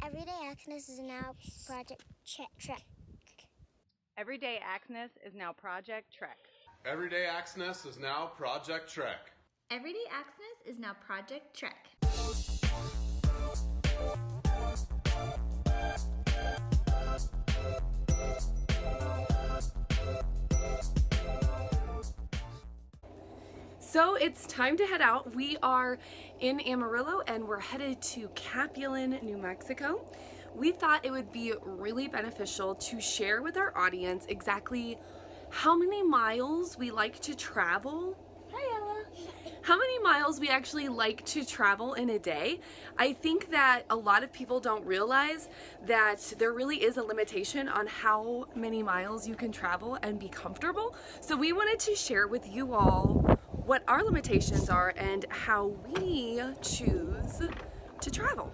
Everyday Access is now Project Trek. Everyday Access is now Project Trek. Everyday Access is now Project Trek. Everyday Access is now Project Trek. So it's time to head out. We are in Amarillo and we're headed to Capulan, New Mexico. We thought it would be really beneficial to share with our audience exactly how many miles we like to travel. Hi, Ella. How many miles we actually like to travel in a day. I think that a lot of people don't realize that there really is a limitation on how many miles you can travel and be comfortable. So we wanted to share with you all what our limitations are and how we choose to travel.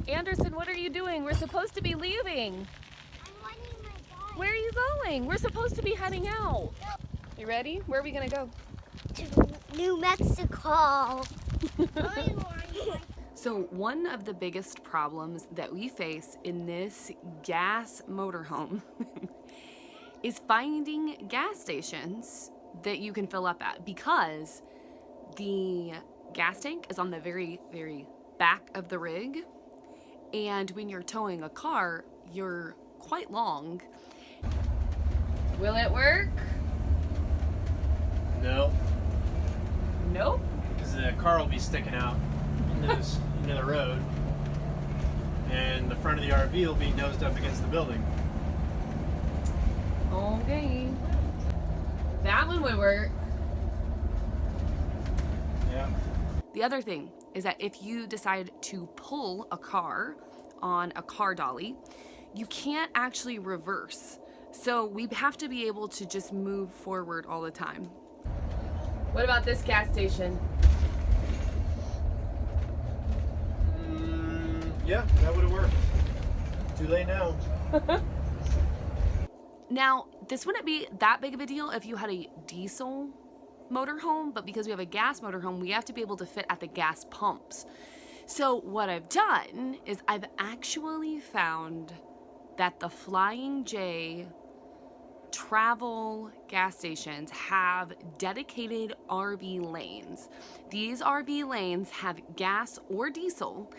Anderson, what are you doing? We're supposed to be leaving. I'm riding my bike. Where are you going? We're supposed to be heading out. You ready? Where are we gonna go? To New Mexico. So one of the biggest problems that we face in this gas motorhome is finding gas stations that you can fill up at, because the gas tank is on the very, very back of the rig. And when you're towing a car, you're quite long. Will it work? No. Nope. Because the car will be sticking out into the road, and the front of the RV will be nosed up against the building. Okay. That one would work. Yeah. The other thing is that if you decide to pull a car on a car dolly, you can't actually reverse. So we have to be able to just move forward all the time. What about this gas station? Yeah, that would have worked. Too late now. Now, this wouldn't be that big of a deal if you had a diesel motorhome, but because we have a gas motorhome, we have to be able to fit at the gas pumps. So what I've done is I've actually found that the Flying J travel gas stations have dedicated RV lanes. These RV lanes have gas or diesel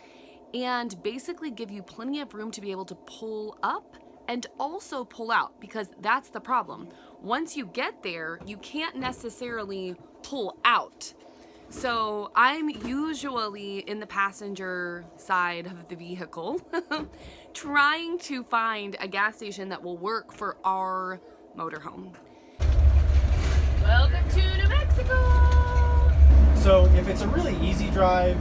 and basically give you plenty of room to be able to pull up and also pull out, because that's the problem. Once you get there, you can't necessarily pull out. So I'm usually in the passenger side of the vehicle trying to find a gas station that will work for our motorhome. Welcome to New Mexico! So if it's a really easy drive,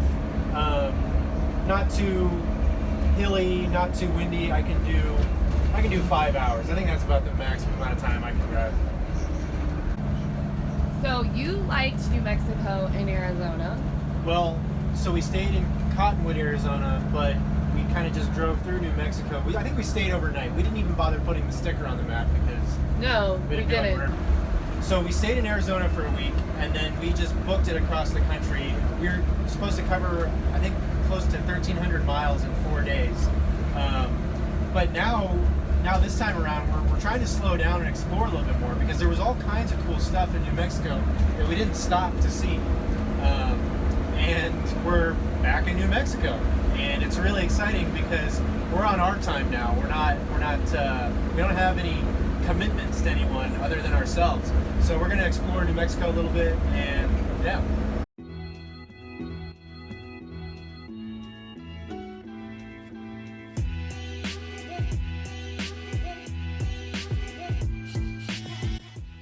not too hilly, not too windy, I can do 5 hours. I think that's about the maximum amount of time I can drive. So you liked New Mexico and Arizona. Well, so we stayed in Cottonwood, Arizona, but we kind of just drove through New Mexico. I think we stayed overnight. We didn't even bother putting the sticker on the map because No, we know didn't. where. So we stayed in Arizona for a week, and then we just booked it across the country. We were supposed to cover, I think, close to 1,300 miles in 4 days. But now this time around, we're trying to slow down and explore a little bit more, because there was all kinds of cool stuff in New Mexico that we didn't stop to see. And we're back in New Mexico, and it's really exciting because we're on our time now. We don't have any commitments to anyone other than ourselves. So we're going to explore New Mexico a little bit, and yeah.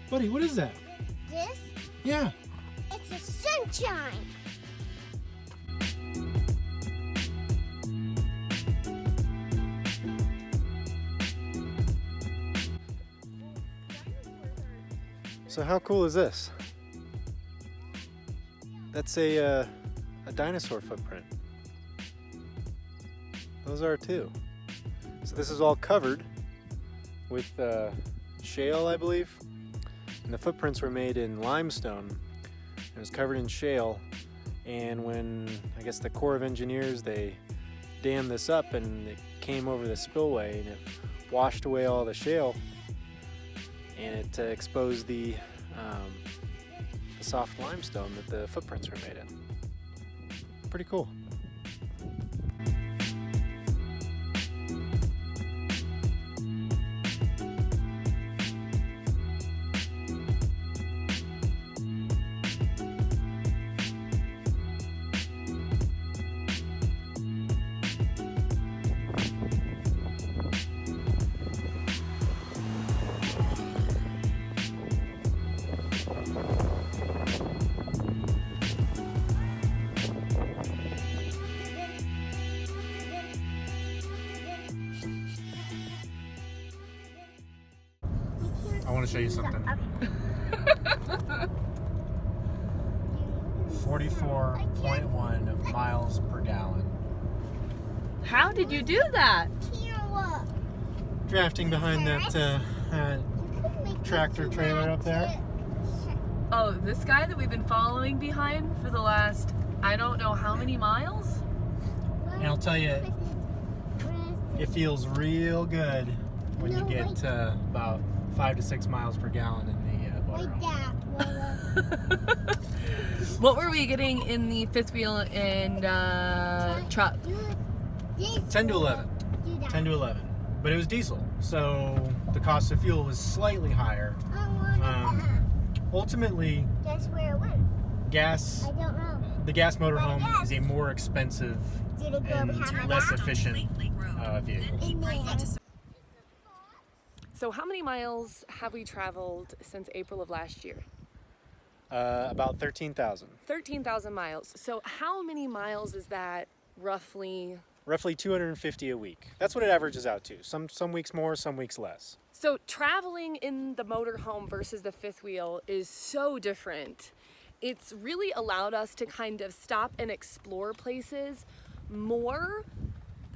Buddy, what is that? This? Yeah. It's a sunshine. So how cool is this? That's a dinosaur footprint. Those are too. So this is all covered with shale, I believe. And the footprints were made in limestone. It was covered in shale. And when, I guess, the Corps of Engineers, they dammed this up and it came over the spillway and it washed away all the shale. And it exposed the soft limestone that the footprints were made in. Pretty cool. I want to show you something. 44.1 miles per gallon. How did you do that? Drafting behind that tractor trailer up there. Oh, this guy that we've been following behind for the last, I don't know how many miles? And I'll tell you, it feels real good when you get about 5 to 6 miles per gallon in the motorhome. What were we getting in the fifth wheel and truck? 10 to 11. 10 to 11. But it was diesel, so the cost of fuel was slightly higher. Ultimately, Guess where it went? gas, I don't know. the gas motorhome is a more expensive Did it go and behind less that? efficient vehicle. In there. So how many miles have we traveled since April of last year? About 13,000. 13,000 miles. So how many miles is that roughly? Roughly 250 a week. That's what it averages out to. Some weeks more, some weeks less. So traveling in the motorhome versus the fifth wheel is so different. It's really allowed us to kind of stop and explore places more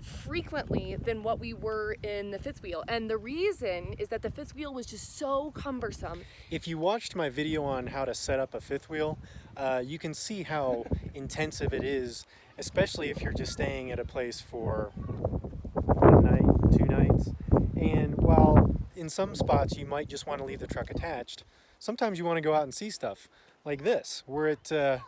frequently than what we were in the fifth wheel. And the reason is that the fifth wheel was just so cumbersome. If you watched my video on how to set up a fifth wheel, you can see how intensive it is, especially if you're just staying at a place for 1 night, 2 nights. And while in some spots you might just want to leave the truck attached, sometimes you want to go out and see stuff like this. We're at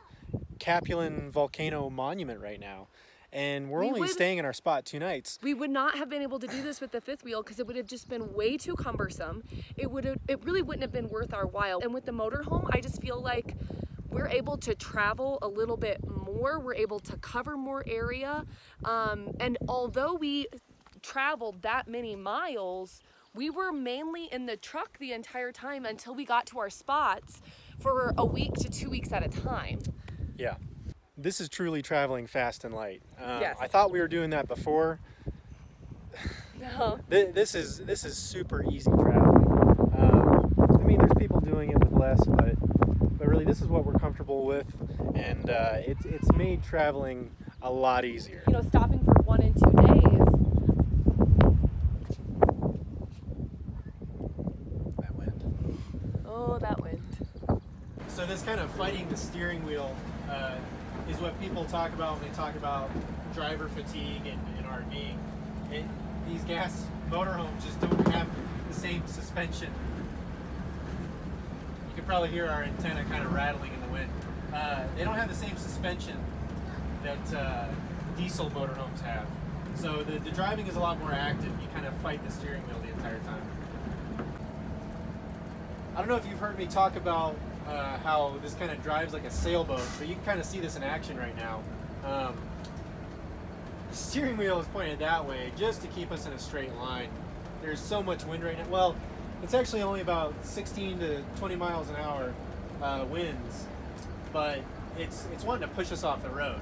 Capulan Volcano Monument right now, and we're only staying in our spot 2 nights. We would not have been able to do this with the fifth wheel because it would have just been way too cumbersome. It really wouldn't have been worth our while. And with the motorhome, I just feel like we're able to travel a little bit more. We're able to cover more area. And although we traveled that many miles, we were mainly in the truck the entire time until we got to our spots for a week to 2 weeks at a time. Yeah. This is truly traveling fast and light. Yes. I thought we were doing that before. No. This is super easy traveling. I mean, there's people doing it with less, but really this is what we're comfortable with, and it's made traveling a lot easier. You know, stopping for 1 and 2 days. That wind. Oh, that wind. So this kind of fighting the steering wheel is what people talk about when they talk about driver fatigue and RVing. These gas motorhomes just don't have the same suspension. You can probably hear our antenna kind of rattling in the wind. They don't have the same suspension that diesel motorhomes have. So the driving is a lot more active. You kind of fight the steering wheel the entire time. I don't know if you've heard me talk about how this kind of drives like a sailboat, but you can kind of see this in action right now. The steering wheel is pointed that way just to keep us in a straight line. There's so much wind right now. Well, it's actually only about 16 to 20 miles an hour winds, but it's wanting to push us off the road.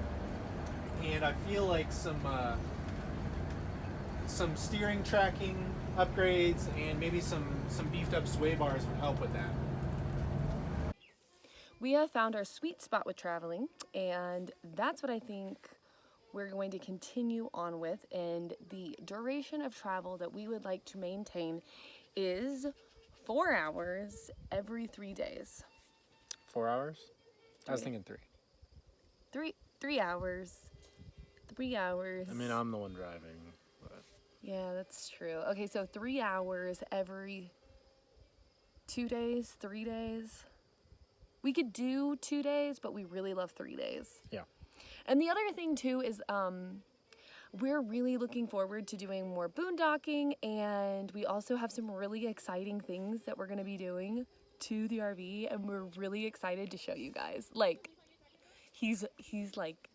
And I feel like some steering tracking upgrades and maybe some beefed up sway bars would help with that. We have found our sweet spot with traveling, and that's what I think we're going to continue on with. And the duration of travel that we would like to maintain is 4 hours every 3 days. 4 hours? I was Three. thinking 3. 3 hours. 3 hours. I mean, I'm the one driving, but Yeah, that's true. Okay, so 3 hours every 2 days, 3 days. We could do 2 days, but we really love 3 days. yeah. And the other thing too is we're really looking forward to doing more boondocking, and we also have some really exciting things that we're going to be doing to the RV, and we're really excited to show you guys. Like, he's like,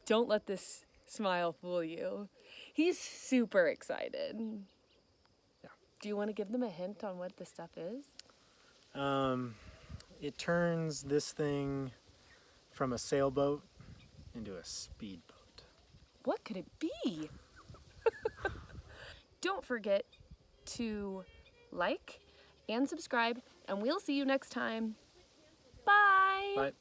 don't let this smile fool you. He's super excited. Yeah. Do you want to give them a hint on what the stuff is? It turns this thing from a sailboat into a speedboat. What could it be? Don't forget to like and subscribe, and we'll see you next time. Bye! Bye.